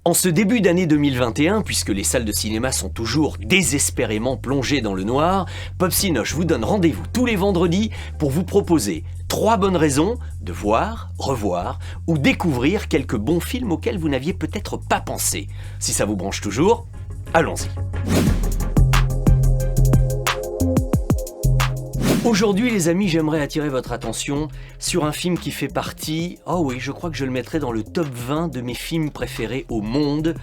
En ce début d'année 2021, puisque les salles de cinéma sont toujours désespérément plongées dans le noir, Popsinoche vous donne rendez-vous tous les vendredis pour vous proposer 3 bonnes raisons de voir, revoir ou découvrir quelques bons films auxquels vous n'aviez peut-être pas pensé. Si ça vous branche toujours, allons-y. Aujourd'hui les amis, j'aimerais attirer votre attention sur un film qui fait partie, oh oui, je crois que je le mettrai dans le top 20 de mes films préférés au monde,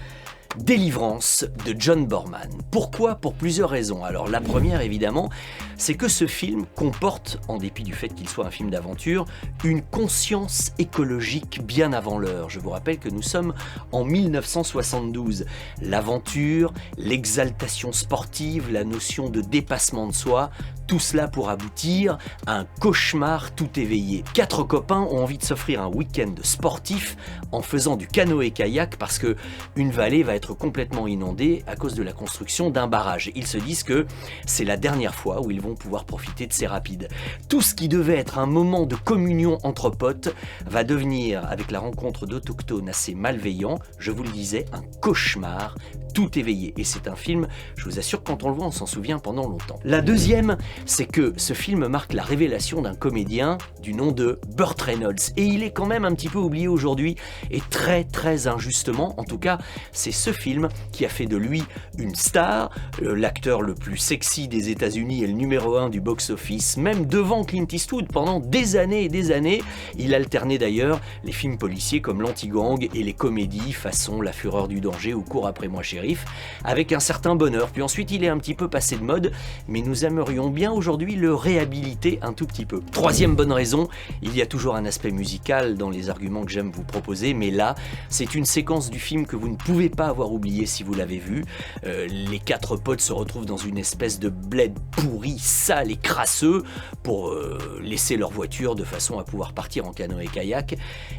Délivrance de John Boorman. Pourquoi? Pour plusieurs raisons. Alors la première évidemment, c'est que ce film comporte, en dépit du fait qu'il soit un film d'aventure, une conscience écologique bien avant l'heure. Je vous rappelle que nous sommes en 1972. L'aventure, l'exaltation sportive, la notion de dépassement de soi, tout cela pour aboutir à un cauchemar tout éveillé. 4 copains ont envie de s'offrir un week-end sportif en faisant du canoë-kayak parce que une vallée va être complètement inondée à cause de la construction d'un barrage. Ils se disent que c'est la dernière fois où ils vont pouvoir profiter de ces rapides. Tout ce qui devait être un moment de communion entre potes va devenir, avec la rencontre d'autochtones assez malveillants, je vous le disais, un cauchemar tout éveillé. Et c'est un film, je vous assure, quand on le voit, on s'en souvient pendant longtemps. La deuxième, c'est que ce film marque la révélation d'un comédien du nom de Burt Reynolds. Et il est quand même un petit peu oublié aujourd'hui, et très injustement. En tout cas, c'est ce film qui a fait de lui une star, l'acteur le plus sexy des États-Unis et le numéro 1 du box-office, même devant Clint Eastwood pendant des années et des années. Il alternait d'ailleurs les films policiers comme L'Anti-Gang et les comédies façon La Fureur du Danger ou Cours après moi shérif, avec un certain bonheur. Puis ensuite, il est un petit peu passé de mode, mais nous aimerions bien aujourd'hui le réhabiliter un tout petit peu. Troisième bonne raison, il y a toujours un aspect musical dans les arguments que j'aime vous proposer, mais là, c'est une séquence du film que vous ne pouvez pas avoir oublié si vous l'avez vu. Les 4 potes se retrouvent dans une espèce de bled pourri, sale et crasseux pour laisser leur voiture de façon à pouvoir partir en canoë-kayak.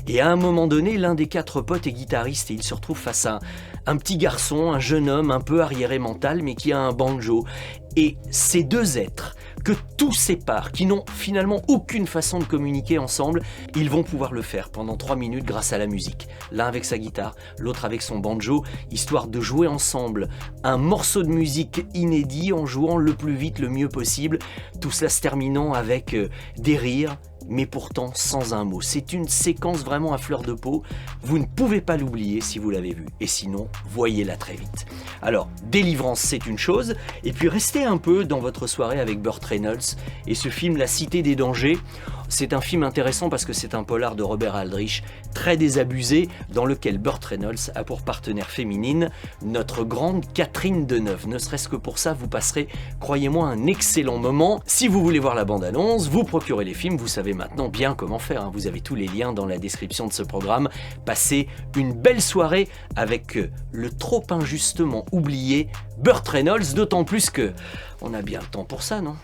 Et à un moment donné, l'un des 4 potes est guitariste et il se retrouve face à un petit garçon, un jeune homme un peu arriéré mental mais qui a un banjo. Et ces deux êtres que tout sépare, qui n'ont finalement aucune façon de communiquer ensemble, ils vont pouvoir le faire pendant 3 minutes grâce à la musique. L'un avec sa guitare, l'autre avec son banjo, histoire de jouer ensemble un morceau de musique inédit en jouant le plus vite, le mieux possible. Tout cela se terminant avec des rires, mais pourtant sans un mot. C'est une séquence vraiment à fleur de peau. Vous ne pouvez pas l'oublier si vous l'avez vue. Et sinon, voyez-la très vite. Alors, Délivrance, c'est une chose. Et puis, restez un peu dans votre soirée avec Burt Reynolds et ce film La Cité des Dangers. C'est un film intéressant parce que c'est un polar de Robert Aldrich, très désabusé, dans lequel Burt Reynolds a pour partenaire féminine notre grande Catherine Deneuve. Ne serait-ce que pour ça, vous passerez, croyez-moi, un excellent moment. Si vous voulez voir la bande-annonce, vous procurez les films, vous savez maintenant bien comment faire, hein. Vous avez tous les liens dans la description de ce programme. Passez une belle soirée avec le trop injustement oublié Burt Reynolds, d'autant plus que on a bien le temps pour ça, non ?